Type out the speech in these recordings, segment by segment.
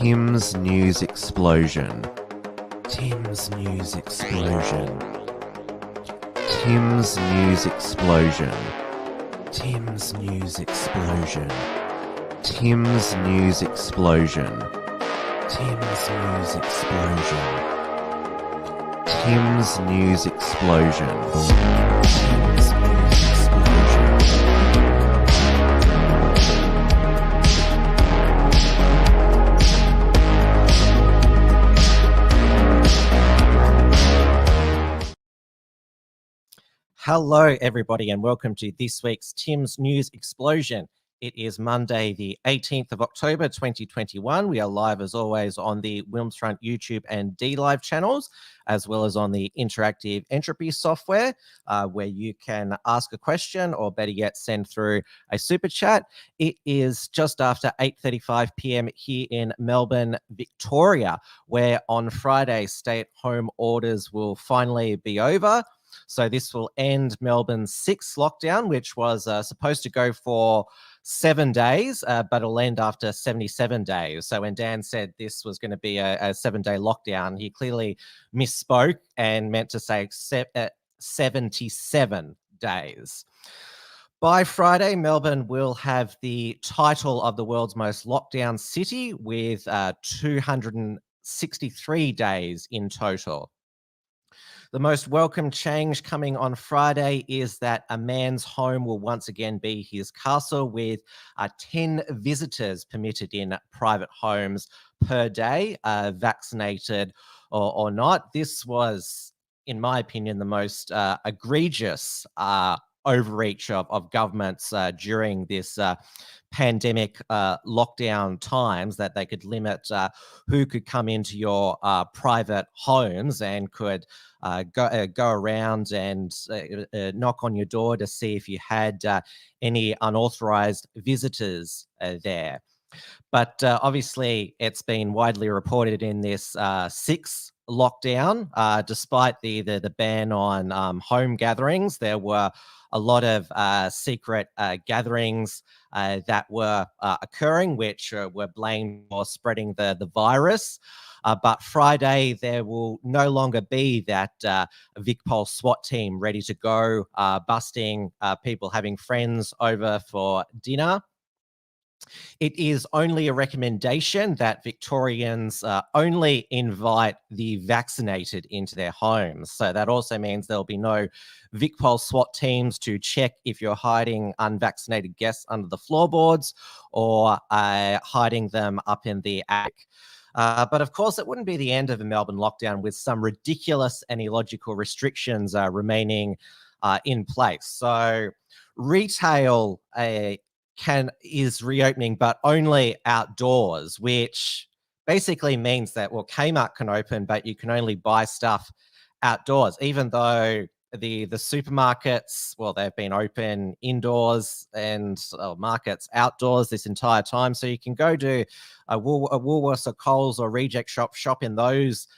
Tim's News Explosion. Tim's News Explosion. Tim's News Explosion. Tim's News Explosion. Tim's News Explosion. Tim's News Explosion. Tim's News Explosion. Hello, everybody, and welcome to this week's Tim's News Explosion. It is Monday, the 18th of October, 2021. We are live, as always, on the Wilmsfront YouTube and D-Live channels, as well as on the Interactive Entropy software, where you can ask a question or, better yet, send through a super chat. It is just after 8:35 p.m. here in Melbourne, Victoria, where on Friday, stay-at-home orders will finally be over. So this will end Melbourne's sixth lockdown, which was supposed to go for 7 days, but it'll end after 77 days. So when Dan said this was going to be a 7-day lockdown, he clearly misspoke and meant to say 77 days. By Friday, Melbourne will have the title of the world's most lockdown city with 263 days in total. The most welcome change coming on Friday is that a man's home will once again be his castle, with 10 visitors permitted in private homes per day, vaccinated or not. This was, in my opinion, the most egregious overreach of governments during this pandemic lockdown times, that they could limit who could come into your private homes and could go around and knock on your door to see if you had any unauthorized visitors there. But obviously, it's been widely reported in this sixth lockdown, despite the ban on home gatherings, there were a lot of secret gatherings that were occurring, which were blamed for spreading the virus. But Friday, there will no longer be that VicPol SWAT team ready to go, busting people having friends over for dinner. It is only a recommendation that Victorians only invite the vaccinated into their homes. So that also means there'll be no VicPol SWAT teams to check if you're hiding unvaccinated guests under the floorboards or hiding them up in the attic. But of course, it wouldn't be the end of the Melbourne lockdown, with some ridiculous and illogical restrictions remaining in place. So retail is reopening, but only outdoors, which basically means that, well, Kmart can open, but you can only buy stuff outdoors, even though the supermarkets, well, they've been open indoors and markets outdoors this entire time. So you can go to a Woolworths or Coles or Reject shop in those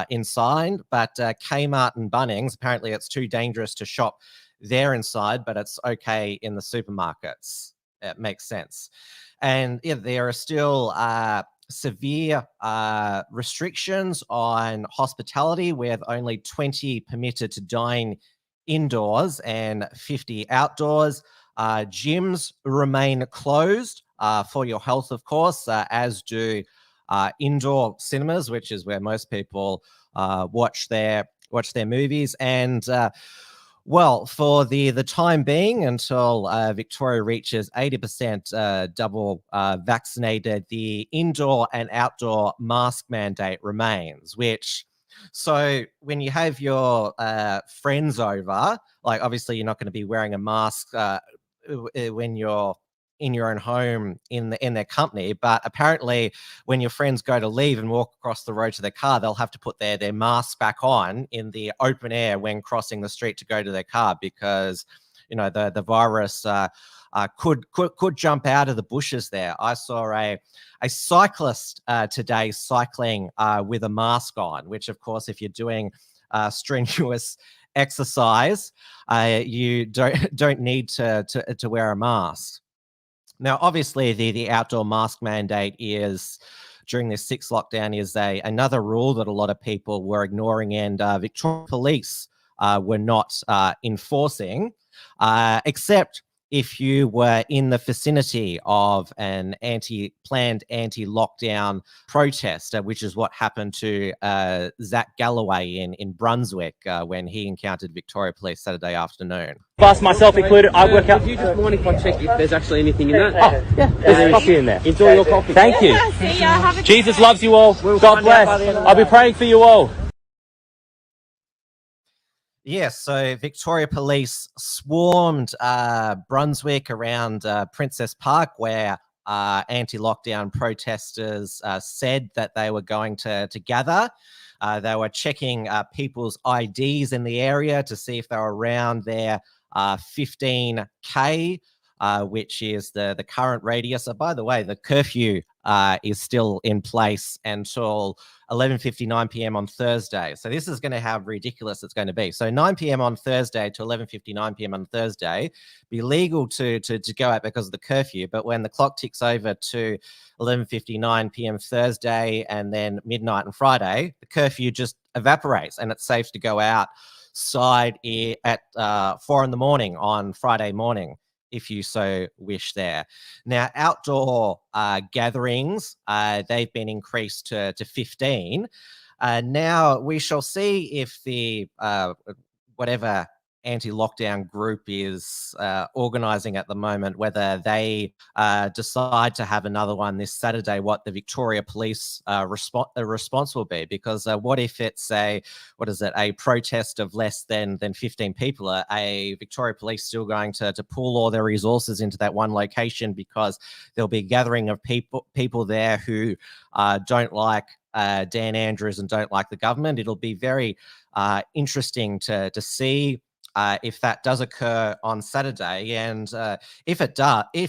inside, but Kmart and Bunnings, apparently it's too dangerous to shop there inside, but it's okay in the supermarkets. It makes sense. And yeah, there are still severe restrictions on hospitality, with only 20 permitted to dine indoors and 50 outdoors. Gyms remain closed for your health, of course, as do indoor cinemas, which is where most people watch their movies. And well, for the time being, until Victoria reaches 80% double vaccinated, the indoor and outdoor mask mandate remains, which, so when you have your friends over, like, obviously you're not going to be wearing a mask when you're in your own home in their company, but apparently when your friends go to leave and walk across the road to their car, they'll have to put their mask back on in the open air when crossing the street to go to their car, because you know the virus could jump out of the bushes there. I saw a cyclist today cycling with a mask on, which of course, if you're doing strenuous exercise, you don't need to wear a mask. Now, obviously, the outdoor mask mandate is during this sixth lockdown is another rule that a lot of people were ignoring, and Victoria Police were not enforcing, except if you were in the vicinity of an planned anti-lockdown protest, which is what happened to Zach Galloway in Brunswick when he encountered Victoria Police Saturday afternoon. Us, myself included, I work out. Do you just mind if I check if there's actually anything in that? Oh, yeah, there's coffee in there. Enjoy your coffee. Thank you. See ya. Have a Jesus loves you all. God bless. I'll be praying for you all. Yes, so Victoria Police swarmed Brunswick around Princess Park, where anti-lockdown protesters said that they were going to gather. They were checking people's IDs in the area to see if they were around their 15K, which is the current radius. By the way, the curfew is still in place until 11:59 p.m. on Thursday. So this is going to how ridiculous it's going to be. So 9 p.m. on Thursday to 11:59 p.m. on Thursday, be legal to go out because of the curfew. But when the clock ticks over to 11:59 p.m. Thursday and then midnight on Friday, the curfew just evaporates and it's safe to go outside at 4 in the morning on Friday morning, if you so wish there. Now, outdoor gatherings, they've been increased to 15. Now, we shall see if the whatever anti-lockdown group is organising at the moment, whether they decide to have another one this Saturday, what the Victoria Police response will be. Because what if it's a protest of less than 15 people? Are Victoria Police still going to pool all their resources into that one location because there'll be a gathering of people there who don't like Dan Andrews and don't like the government? It'll be very interesting to see if that does occur on Saturday, and if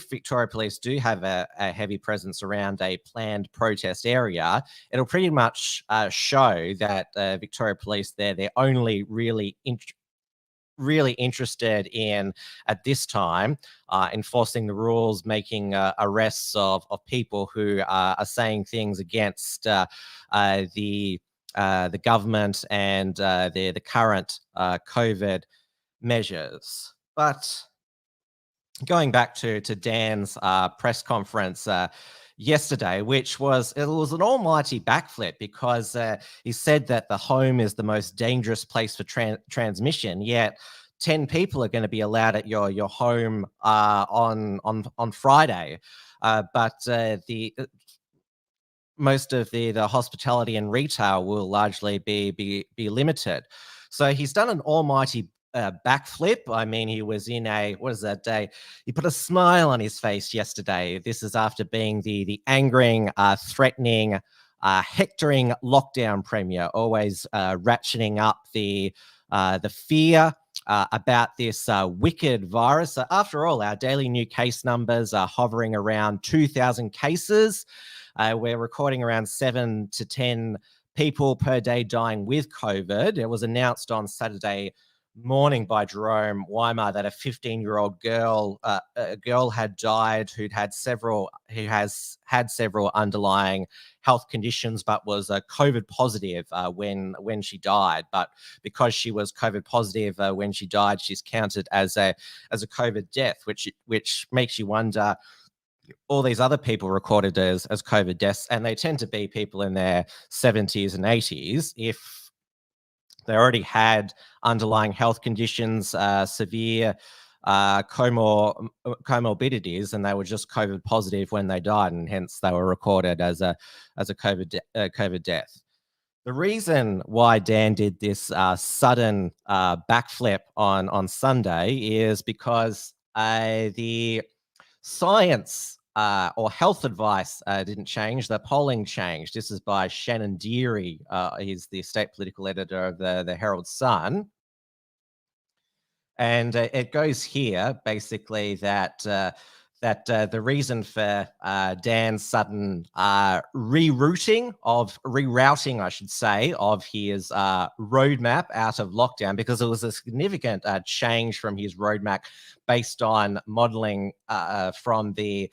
Victoria Police do have a heavy presence around a planned protest area, it'll pretty much show that Victoria Police they're only really interested in, at this time, enforcing the rules, making arrests of people who are saying things against the government and the current COVID measures. But going back to Dan's press conference yesterday, which was an almighty backflip, because he said that the home is the most dangerous place for transmission, yet 10 people are going to be allowed at your home on Friday, but the most of the hospitality and retail will largely be limited. So he's done an almighty backflip. I mean, he was in he put a smile on his face yesterday. This is after being the angering, threatening, hectoring lockdown premier, always ratcheting up the fear about this wicked virus. After all, our daily new case numbers are hovering around 2,000 cases. We're recording around 7 to 10 people per day dying with COVID. It was announced on Saturday morning by Jerome Weimer that a 15-year-old girl had died who has had several underlying health conditions, but was COVID positive when she died. But because she was COVID positive when she died, she's counted as a COVID death, which makes you wonder. All these other people recorded as COVID deaths, and they tend to be people in their 70s and 80s. If they already had underlying health conditions, severe comorbidities, and they were just COVID positive when they died, and hence they were recorded as a COVID death. The reason why Dan did this sudden backflip on Sunday is because the science or health advice didn't change. The polling changed. This is by Shannon Deary. He's the state political editor of the Herald Sun. And it goes here, basically, that the reason for Dan's sudden rerouting, I should say, of his roadmap out of lockdown, because it was a significant change from his roadmap based on modelling from the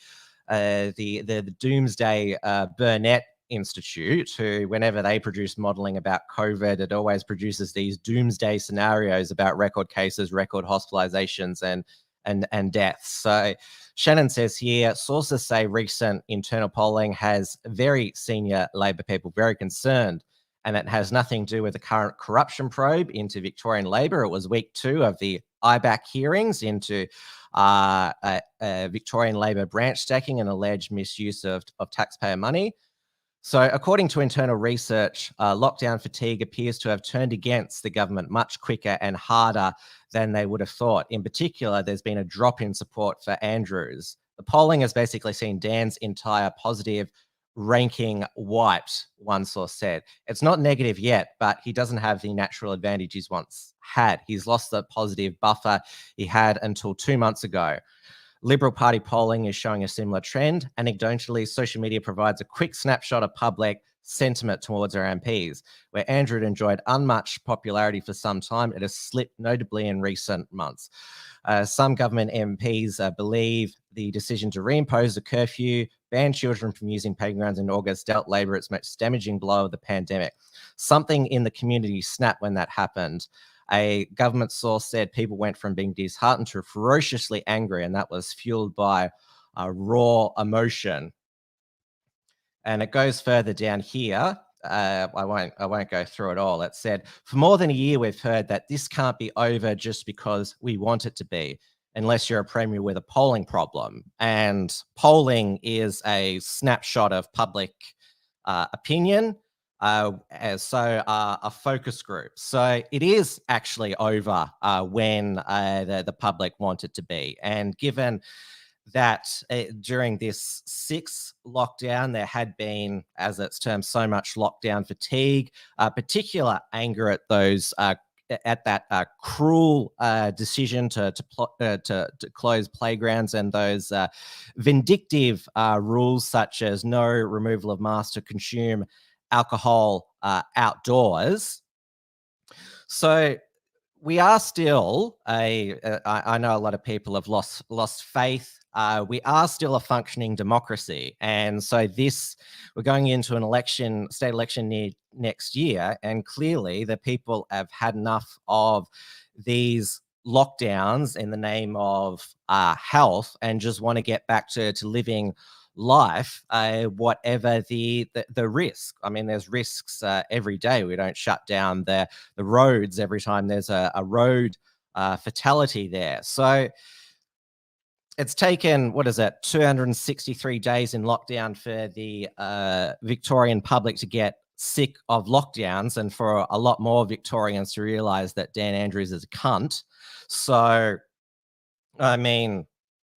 Doomsday Burnett Institute, who, whenever they produce modeling about COVID, it always produces these doomsday scenarios about record cases, record hospitalizations, and deaths. So Shannon says here, sources say recent internal polling has very senior Labor people very concerned, and it has nothing to do with the current corruption probe into Victorian Labor. It was week 2 of the IBAC hearings into Victorian Labor branch stacking and alleged misuse of taxpayer money. So according to internal research, lockdown fatigue appears to have turned against the government much quicker and harder than they would have thought. In particular, there's been a drop in support for Andrews. The polling has basically seen Dan's entire positive ranking wiped, one source said. It's not negative yet, but he doesn't have the natural advantage he's once had. He's lost the positive buffer he had until 2 months ago. Liberal Party polling is showing a similar trend. Anecdotally, social media provides a quick snapshot of public sentiment towards our MPs. Where Andrew had enjoyed unmatched popularity for some time, it has slipped notably in recent months. Some government MPs believe the decision to reimpose the curfew, ban children from using playgrounds in August, dealt Labor its most damaging blow of the pandemic. Something in the community snapped when that happened. A government source said people went from being disheartened to ferociously angry, and that was fueled by raw emotion. And it goes further down here. I won't go through it all. It said, for more than a year, we've heard that this can't be over just because we want it to be, unless you're a premier with a polling problem. And polling is a snapshot of public opinion. A focus group. So it is actually over when the public want it to be. And given that during this 6th lockdown, there had been, as it's termed, so much lockdown fatigue, particular anger at those at that cruel decision to close playgrounds and those vindictive rules such as no removal of masks to consume alcohol outdoors. So we are still I know a lot of people have lost faith. We are still a functioning democracy. And so we're going into an state election next year. And clearly the people have had enough of these lockdowns in the name of health and just want to get back to living life, whatever the risk. I mean, there's risks every day. We don't shut down the roads every time there's a road fatality there. So it's taken, 263 days in lockdown for the Victorian public to get sick of lockdowns, and for a lot more Victorians to realise that Dan Andrews is a cunt. So, I mean,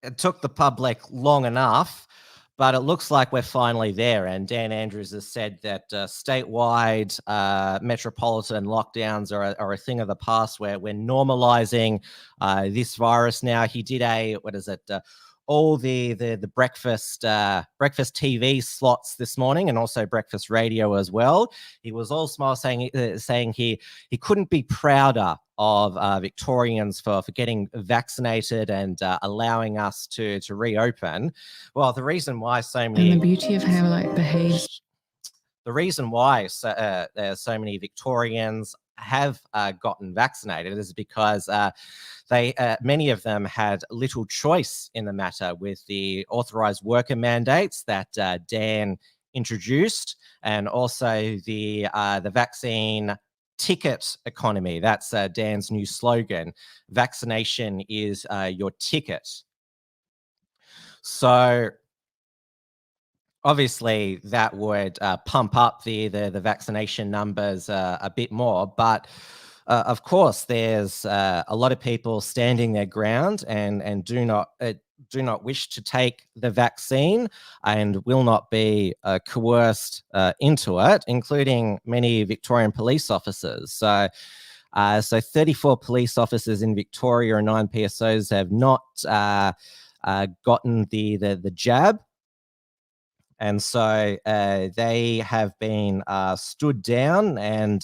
it took the public long enough, but it looks like we're finally there. And Dan Andrews has said that statewide metropolitan lockdowns are a thing of the past, where we're normalizing this virus now. He did all the breakfast TV slots this morning, and also breakfast radio as well. He was all smile, saying he couldn't be prouder of Victorians for getting vaccinated and allowing us to reopen. Well, the reason why so many... And the beauty of how it behaves. The reason why so many Victorians have gotten vaccinated is because many of them had little choice in the matter with the authorised worker mandates that Dan introduced, and also the vaccine ticket economy. That's Dan's new slogan. Vaccination is your ticket. So obviously that would pump up the vaccination numbers a bit more, but of course there's a lot of people standing their ground and do not wish to take the vaccine and will not be coerced into it, including many Victorian police officers. So 34 police officers in Victoria and 9 PSOs have not gotten the jab. And so they have been stood down and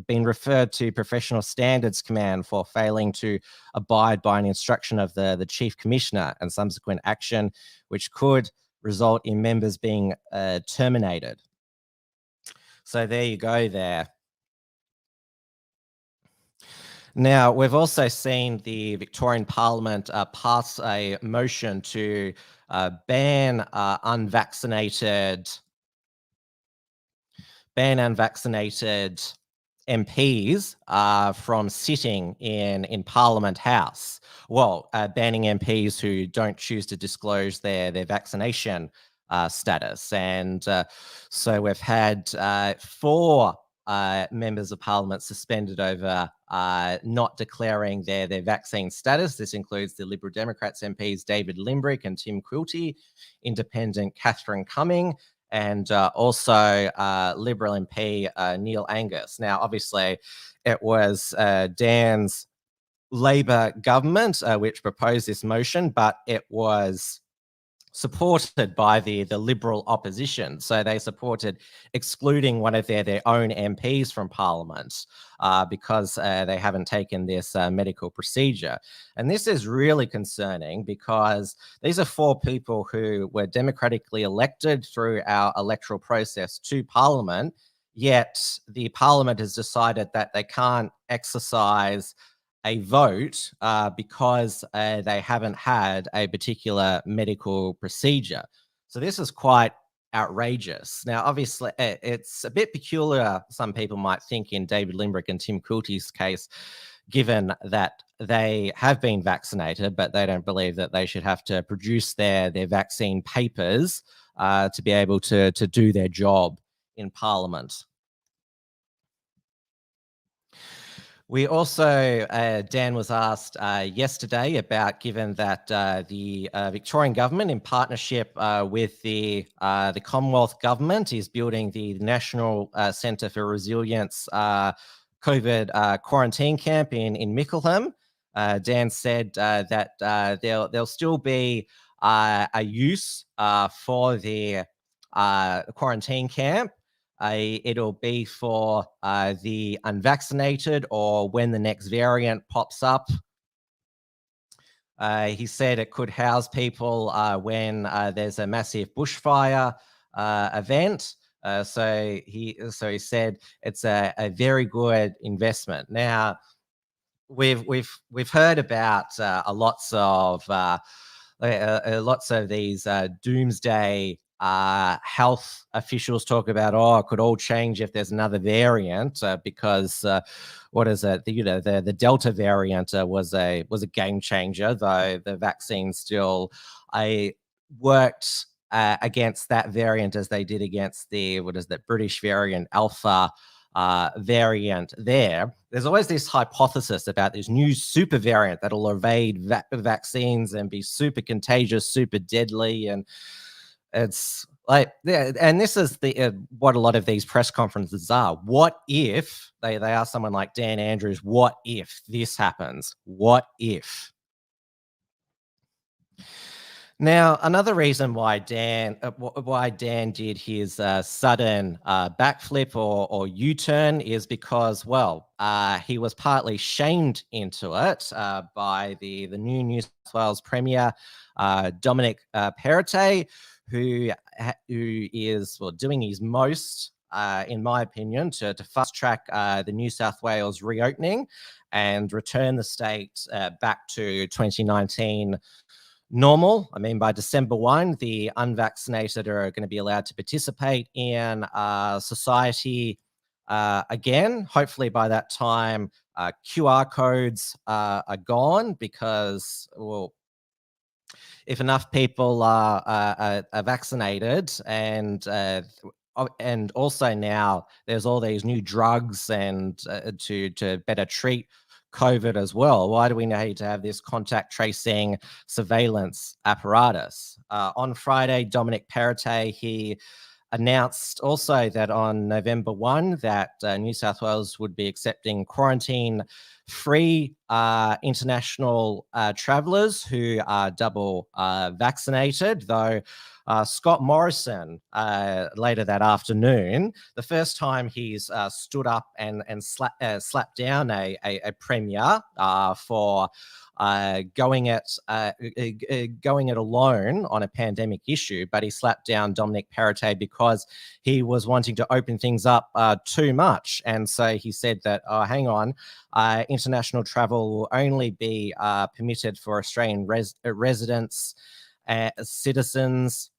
been referred to Professional Standards Command for failing to abide by an instruction of the Chief Commissioner, and subsequent action which could result in members being terminated. So there you go there. Now, we've also seen the Victorian Parliament pass a motion to ban unvaccinated MPs from sitting in Parliament House. Well, banning MPs who don't choose to disclose their vaccination status. And so we've had 4 members of Parliament suspended over not declaring their vaccine status. This includes the Liberal Democrats MPs David Limbrick and Tim Quilty, Independent Catherine Cumming, and also Liberal MP Neil Angus. Now, obviously, it was Dan's Labor government which proposed this motion, but it was supported by the Liberal opposition. So they supported excluding one of their own MPs from Parliament because they haven't taken this medical procedure. And this is really concerning because these are 4 people who were democratically elected through our electoral process to Parliament, yet the Parliament has decided that they can't exercise a vote because they haven't had a particular medical procedure. So this is quite outrageous. Now, obviously, it's a bit peculiar, some people might think, in David Limbrick and Tim Quilty's case, given that they have been vaccinated, but they don't believe that they should have to produce their vaccine papers to be able to do their job in Parliament. We also, Dan was asked yesterday about, given that the Victorian government, in partnership with the Commonwealth government, is building the National Centre for Resilience COVID quarantine camp in Mickleham. Dan said that there'll still be a use for the quarantine camp. It'll be for the unvaccinated or when the next variant pops up. He said it could house people when there's a massive bushfire event. So he said it's a very good investment. Now, we've heard about lots of these doomsday health officials talk about, it could all change if there's another variant because what is it? The Delta variant was a game changer, though the vaccine still worked against that variant as they did against the British variant Alpha variant there. There's always this hypothesis about this new super variant that'll evade vaccines and be super contagious, super deadly, and it's like, yeah, and this is what a lot of these press conferences are. What if they ask someone like Dan Andrews, what if this happens? What if? Now, another reason why Dan did his sudden backflip or U-turn is because, well, he was partly shamed into it by the new South Wales Premier, Dom Perrottet, who is doing his most, in my opinion, to fast track the New South Wales reopening and return the state back to 2019 normal. I mean, by December 1, the unvaccinated are going to be allowed to participate in society again. Hopefully by that time, QR codes are gone because, well, if enough people are vaccinated and also now there's all these new drugs and to better treat COVID as well. Why do we need to have this contact tracing surveillance apparatus? On Friday, Dominic Perrottet, he announced also that on November 1 that New South Wales would be accepting quarantine-free international travellers who are double vaccinated, though Scott Morrison later that afternoon, the first time he's stood up and slapped down a premier for going it alone on a pandemic issue, but he slapped down Dominic Perrottet because he was wanting to open things up too much. And so he said that, oh, hang on, international travel will only be permitted for Australian residents, citizens,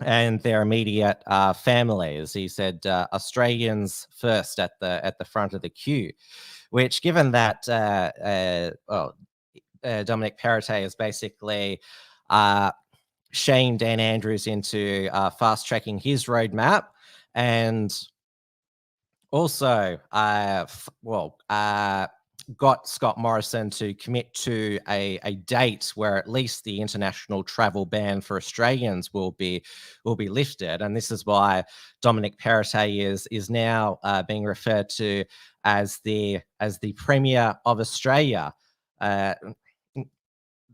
and their immediate families. He said Australians first at the front of the queue, which, given that Dominic Perrottet has basically shamed Dan Andrews into fast tracking his roadmap, and also got Scott Morrison to commit to a date where at least the international travel ban for Australians will be lifted. And this is why Dominic Perrottet is now being referred to as the Premier of Australia.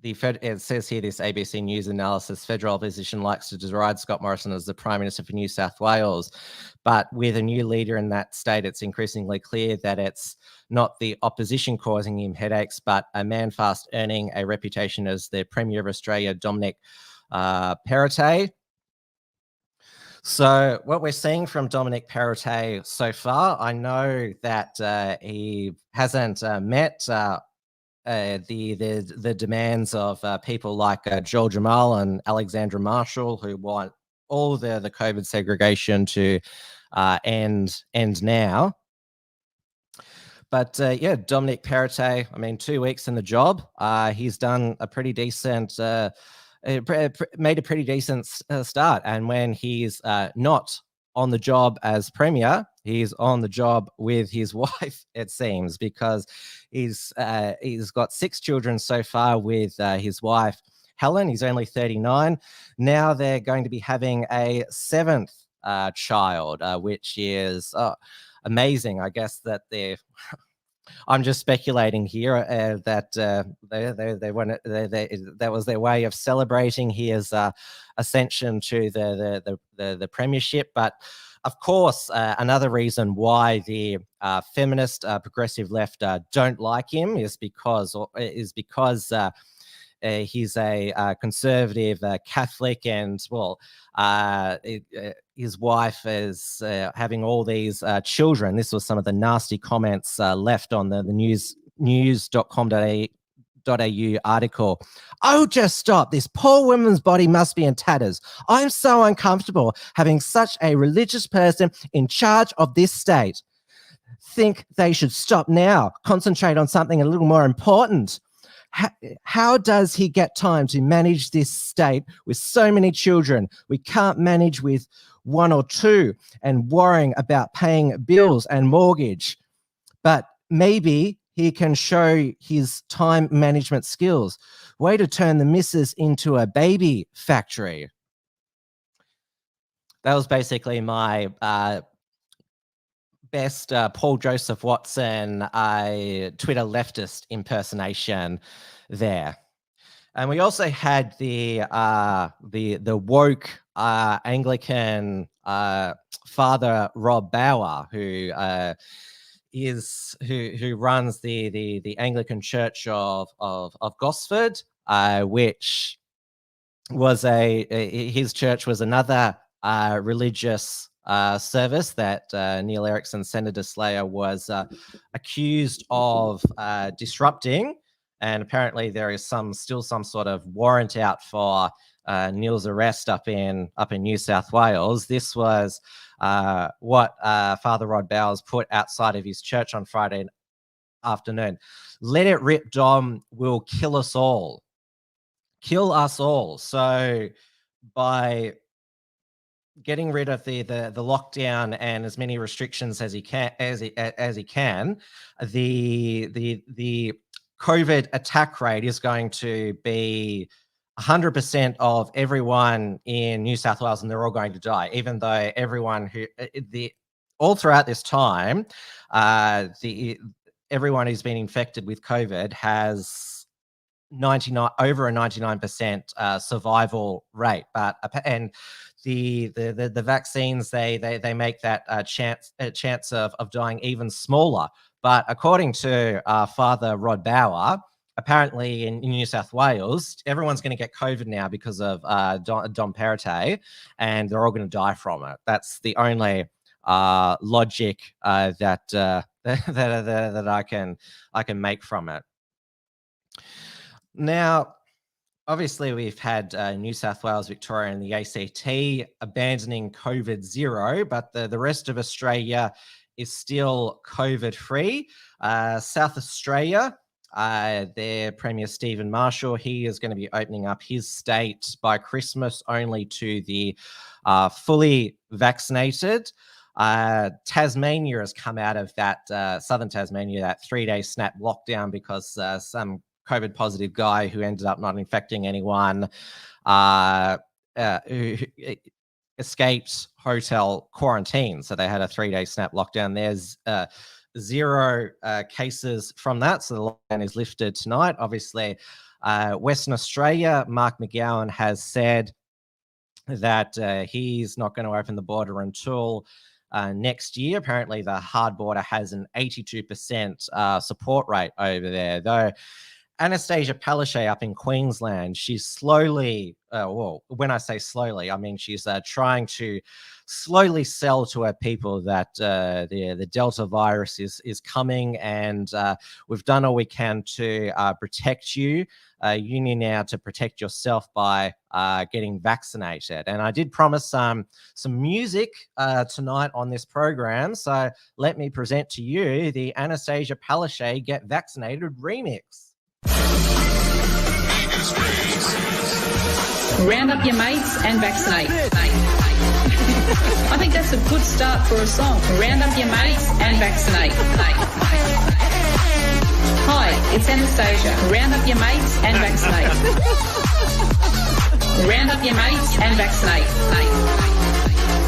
It says here, this ABC News analysis, federal opposition likes to deride Scott Morrison as the Prime Minister for New South Wales. But with a new leader in that state, it's increasingly clear that it's not the opposition causing him headaches, but a man fast earning a reputation as the Premier of Australia, Dominic Perrottet. So what we're seeing from Dominic Perrottet so far, I know that he hasn't met the demands of people like Joel Jamal and Alexandra Marshall, who want all the COVID segregation to end now. But Dominic Perrottet, I mean, 2 weeks in the job, he's done a pretty decent, made a pretty decent start. And when he's not on the job as Premier, he's on the job with his wife, it seems, because he's got 6 children so far with his wife, Helen. He's only 39. Now they're going to be having a 7th child, which is amazing. I guess that they're... I'm just speculating here that that was their way of celebrating his ascension to the premiership. But of course, another reason why the feminist progressive left don't like him is because he's a conservative Catholic, and his wife is having all these children. This was some of the nasty comments left on the news.com.au article. Oh, just stop. This poor woman's body must be in tatters. I'm so uncomfortable having such a religious person in charge of this state. Think they should stop now. Concentrate on something a little more important. How does he get time to manage this state with so many children? We can't manage with 1 or 2 and worrying about paying bills and mortgage. But maybe he can show his time management skills. Way to turn the missus into a baby factory. That was basically my best Paul Joseph Watson Twitter leftist impersonation there. And we also had the woke Anglican Father Rob Bauer, who runs the Anglican Church of Gosford, which was his church was another religious service that Neil Erickson, Senator Slayer, was accused of disrupting. And apparently there is still some sort of warrant out for Neil's arrest up in New South Wales. This was what Father Rod Bowers put outside of his church on Friday afternoon. Let it rip, Dom, will kill us all. Kill us all. So by getting rid of the lockdown and as many restrictions as he can, the COVID attack rate is going to be 100% of everyone in New South Wales, and they're all going to die, even though everyone all throughout this time, everyone who's been infected with COVID has over a 99% survival rate. And the vaccines, they make that chance of dying even smaller. But according to Father Rod Bauer, apparently in New South Wales, everyone's going to get COVID now because of Dom Perrottet, and they're all going to die from it. That's the only logic that that I can make from it. Now, obviously, we've had New South Wales, Victoria, and the ACT abandoning COVID zero, but the rest of Australia is still COVID free. South Australia, their Premier Stephen Marshall, he is going to be opening up his state by Christmas only to the fully vaccinated. Tasmania has come out of that, southern Tasmania, that 3-day snap lockdown because some COVID positive guy who ended up not infecting anyone who escaped hotel quarantine. So they had a 3-day snap lockdown. There's 0 cases from that. So the lockdown is lifted tonight. Obviously, Western Australia, Mark McGowan has said that he's not going to open the border until next year. Apparently, the hard border has an 82% support rate over there, though. Anastasia Palaszczuk up in Queensland, she's slowly, well, when I say slowly, I mean she's trying to slowly sell to her people that the Delta virus is coming, and we've done all we can to protect you. You need now to protect yourself by getting vaccinated. And I did promise some music tonight on this program, so let me present to you the Anastasia Palaszczuk Get Vaccinated remix. Round up your mates and vaccinate. I think that's a good start for a song. Round up your mates and vaccinate. Hi, it's Anastasia. Round up your mates and vaccinate. Round up your mates and vaccinate.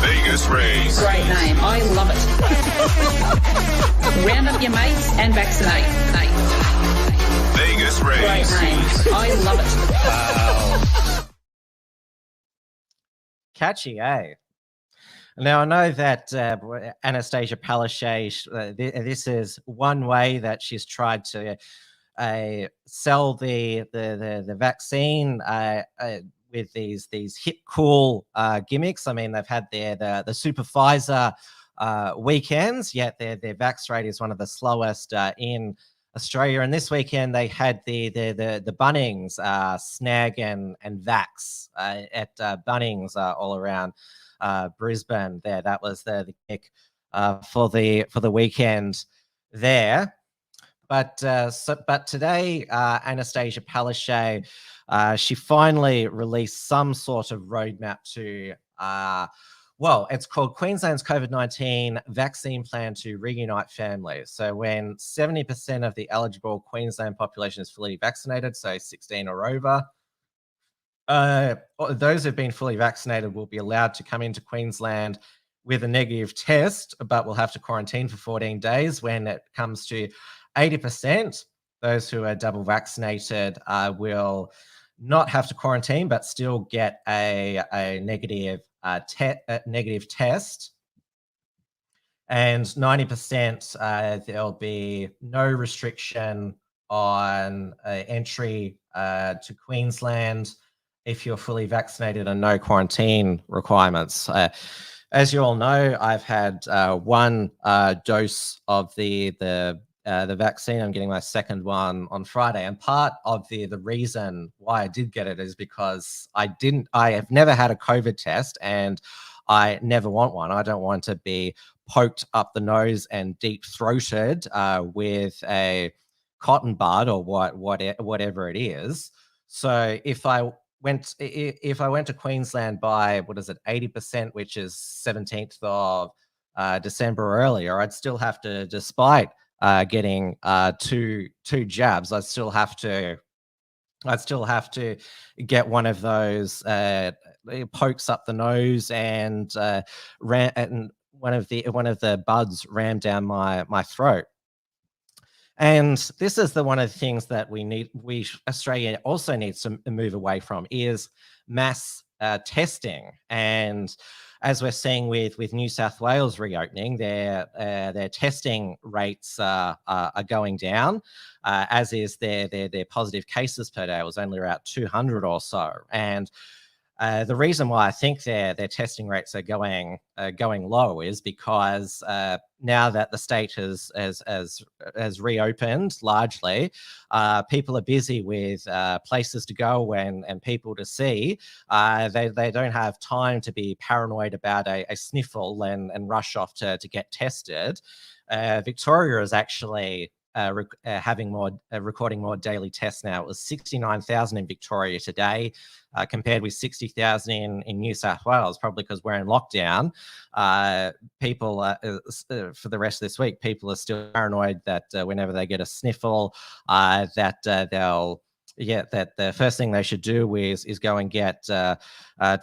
Vegas race. Great name. I love it. Round up your mates and vaccinate. Vegas race. Great name. I love it. Wow. Catchy, eh? Now, I know that Anastasia Palaszczuk, this is one way that she's tried to sell the vaccine with these hip cool gimmicks. I mean, they've had the Super Pfizer weekends, yet their vax rate is one of the slowest in Australia. And this weekend they had the Bunnings snag and vax at Bunnings all around Brisbane. There, that was the kick for the weekend there. But today, Anastasia Palaszczuk, she finally released some sort of roadmap to well, it's called Queensland's COVID-19 Vaccine Plan to Reunite Families. So when 70% of the eligible Queensland population is fully vaccinated, so 16 or over, those who've been fully vaccinated will be allowed to come into Queensland with a negative test, but will have to quarantine for 14 days. When it comes to 80%, those who are double vaccinated will not have to quarantine, but still get a negative negative test. And 90%, there'll be no restriction on entry to Queensland if you're fully vaccinated, and no quarantine requirements. As you all know, I've had one dose of the vaccine. I'm getting my second one on Friday, and part of the reason why I did get it is because I have never had a COVID test, and I never want one. I don't want to be poked up the nose and deep throated with a cotton bud or whatever it is. So if I went to Queensland by 80%, which is 17th of December or earlier, I'd still have to, despite getting two jabs, I'd still have to get one of those pokes up the nose and one of the buds rammed down my throat. And this is one of the things that Australia also needs to move away from, is mass testing. And as we're seeing with New South Wales reopening, their testing rates are going down, as is their positive cases per day. It was only around 200 or so, and the reason why I think their testing rates are going low is because now that the state has reopened largely, people are busy with places to go and people to see. They don't have time to be paranoid about a sniffle and rush off to get tested. Victoria is actually having recording more daily tests now. It was 69,000 in Victoria today, compared with 60,000 in New South Wales, probably because we're in lockdown. People, for the rest of this week, people are still paranoid that whenever they get a sniffle, that the first thing they should do is go and get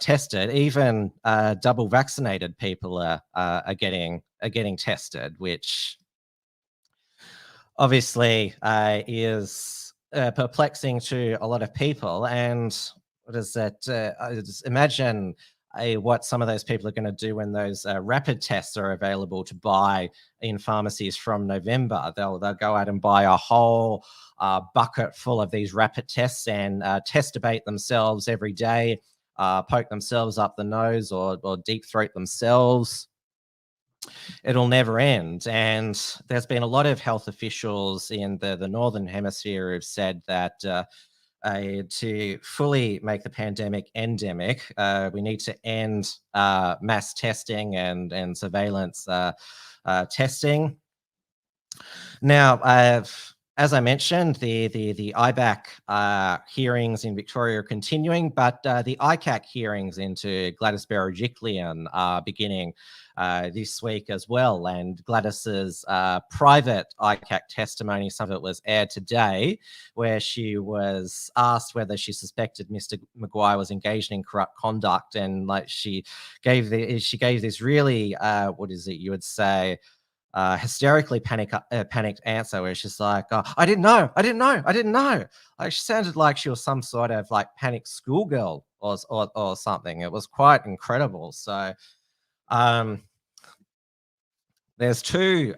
tested. Even double vaccinated people are getting tested, which obviously is perplexing to a lot of people. And what is that? Just imagine what some of those people are going to do when those rapid tests are available to buy in pharmacies from November. They'll go out and buy a whole bucket full of these rapid tests and testibate themselves every day, poke themselves up the nose or deep throat themselves. It'll never end. And there's been a lot of health officials in the Northern Hemisphere who've said that to fully make the pandemic endemic, we need to end mass testing and surveillance testing. Now, as I mentioned, the IBAC hearings in Victoria are continuing, but the ICAC hearings into Gladys Berejiklian are beginning this week as well. And Gladys's private ICAC testimony, some of it was aired today, where she was asked whether she suspected Mr. Maguire was engaged in corrupt conduct, and like she gave this really what is it you would say, hysterically panicked answer, where she's like, oh, I didn't know. Like, she sounded like she was some sort of like panicked schoolgirl or something. It was quite incredible. So there's two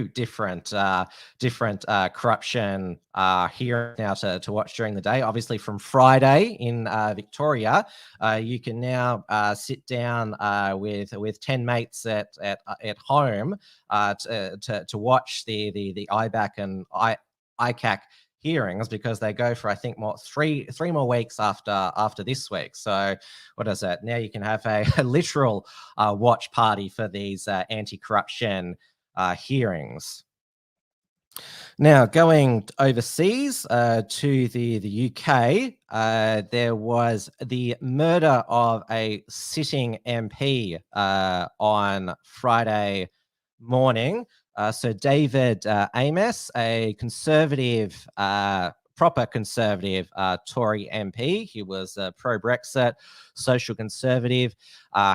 different corruption here now to watch during the day. Obviously, from Friday in Victoria, you can now sit down with 10 mates at home to watch the IBAC and ICAC hearings, because they go for, I think, three more weeks after this week. So what is that? Now you can have a literal watch party for these anti-corruption hearings. Now, going overseas to the UK, there was the murder of a sitting MP on Friday morning. So David Amess, a conservative, proper conservative Tory MP, he was pro-Brexit, social conservative.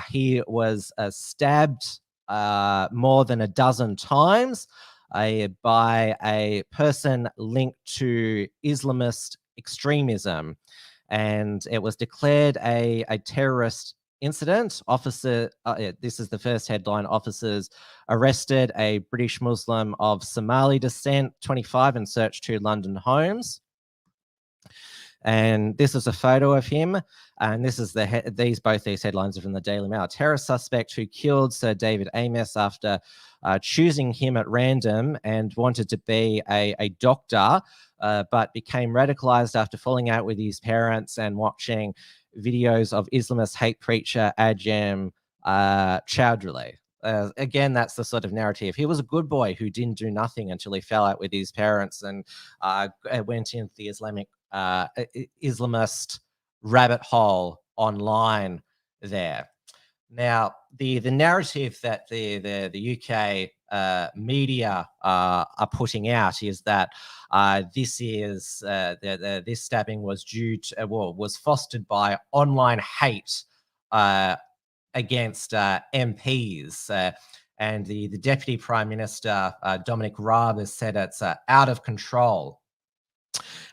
He was stabbed more than a dozen times by a person linked to Islamist extremism, and it was declared a terrorist incident. This is the first headline: officers arrested a British Muslim of Somali descent, 25, and searched 2 London homes. And this is a photo of him, and this is both these headlines are from the Daily Mail. A terror suspect who killed Sir David Amess after choosing him at random and wanted to be a doctor, but became radicalized after falling out with his parents and watching videos of Islamist hate preacher Ajam Chowdhury. Again, that's the sort of narrative. He was a good boy who didn't do nothing until he fell out with his parents and went into the Islamist rabbit hole online there. Now, the narrative that the UK media are putting out is that this stabbing was was fostered by online hate against MPs. And the Deputy Prime Minister, Dominic Raab, has said it's out of control.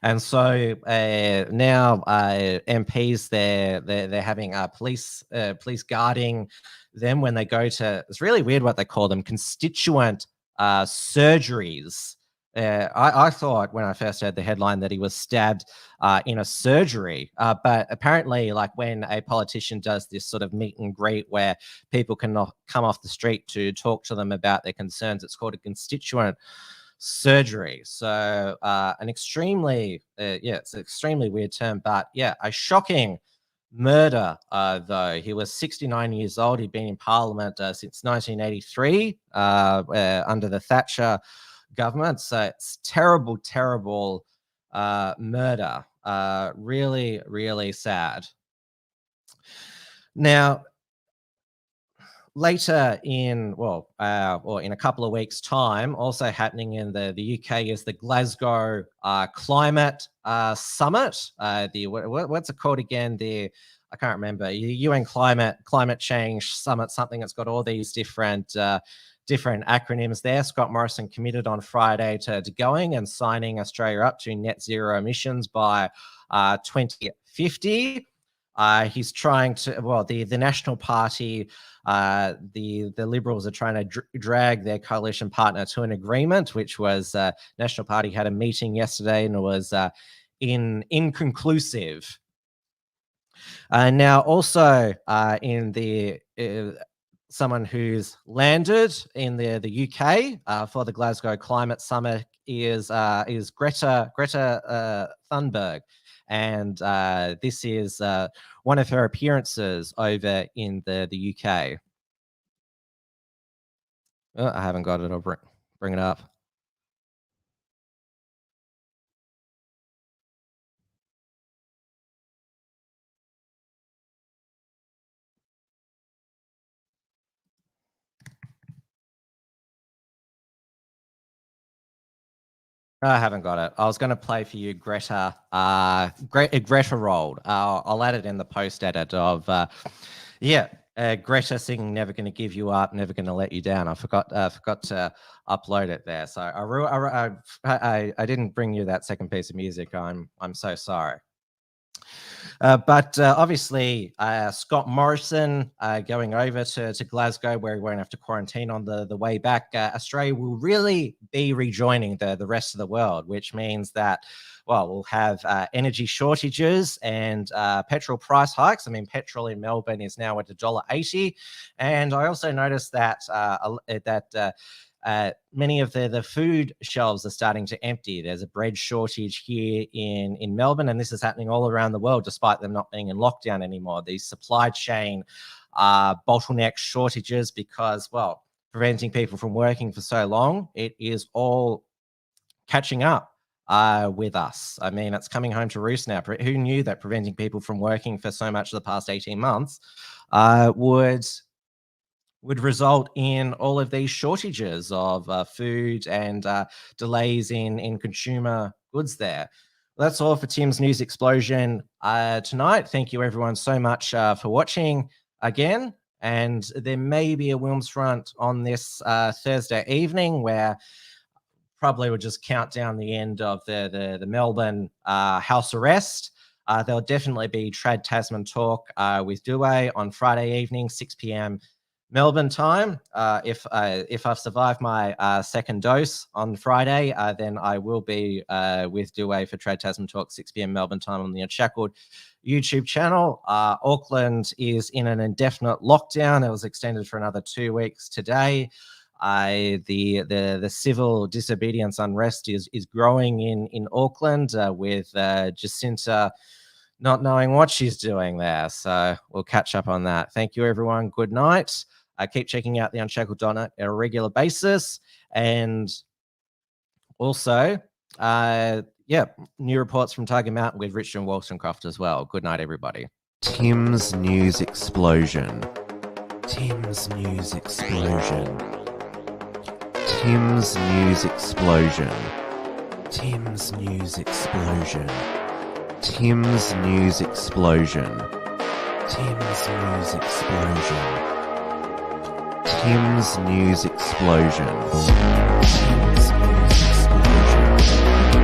And so now MPs, they're having police guarding them when they go to, it's really weird what they call them, constituent surgeries. I thought when I first heard the headline that he was stabbed in a surgery, but apparently, like when a politician does this sort of meet and greet where people can come off the street to talk to them about their concerns, it's called a constituent surgery. So an extremely, it's an extremely weird term, but yeah, a shocking murder, though. He was 69 years old. He'd been in Parliament since 1983 under the Thatcher government. So it's terrible, terrible murder. Really, really sad. Now, later in, or in a couple of weeks' time, also happening in the UK is the Glasgow Climate Summit. What's it called again? I can't remember. UN Climate Change Summit, something that's got all these different acronyms there. Scott Morrison committed on Friday to going and signing Australia up to net zero emissions by 2050. He's trying to, the National Party, the Liberals are trying to drag their coalition partner to an agreement, which was National Party had a meeting yesterday and it was inconclusive. Now, also in the someone who's landed in the UK for the Glasgow Climate Summit is Greta Thunberg. And this is one of her appearances over in the UK. Oh, I haven't got it. I'll bring it up. I haven't got it. I was going to play for you Greta rolled. I'll add it in the post edit of, Greta singing "Never Gonna Give You Up, Never Gonna Let You Down." I forgot to upload it there, so I didn't bring you that second piece of music. I'm so sorry. But obviously, Scott Morrison going over to Glasgow, where he won't have to quarantine on the way back. Australia will really be rejoining the rest of the world, which means that, we'll have energy shortages and petrol price hikes. I mean, petrol in Melbourne is now at $1.80. And I also noticed that many of the food shelves are starting to empty. There's a bread shortage here in Melbourne, and this is happening all around the world, despite them not being in lockdown anymore. These supply chain bottleneck shortages because, preventing people from working for so long, it is all catching up with us. I mean, it's coming home to roost now. Who knew that preventing people from working for so much of the past 18 months would result in all of these shortages of food and delays in consumer goods there. That's all for Tim's News Explosion tonight. Thank you everyone so much for watching again. And there may be a Wilms front on this Thursday evening where probably we'll just count down the end of the Melbourne house arrest. There'll definitely be Trad Tasman Talk with Dewey on Friday evening, 6 p.m. Melbourne time. If I've survived my second dose on Friday, then I will be with Dewey for Trad Tasman Talk, 6 p.m. Melbourne time on the Unshackled YouTube channel. Auckland is in an indefinite lockdown. It was extended for another 2 weeks today. The civil disobedience unrest is growing in Auckland with Jacinta not knowing what she's doing there. So we'll catch up on that. Thank you, everyone. Good night. Keep checking out the Unshackled.net on a regular basis. And also, new reports from Tiger Mountain with Richard and Wollstonecroft as well. Good night, everybody. Tim's News Explosion. Tim's News Explosion. Tim's News Explosion. Tim's News Explosion. Tim's News Explosion. Tim's News Explosion. Tim's News Explosion. Tim's News Explosion.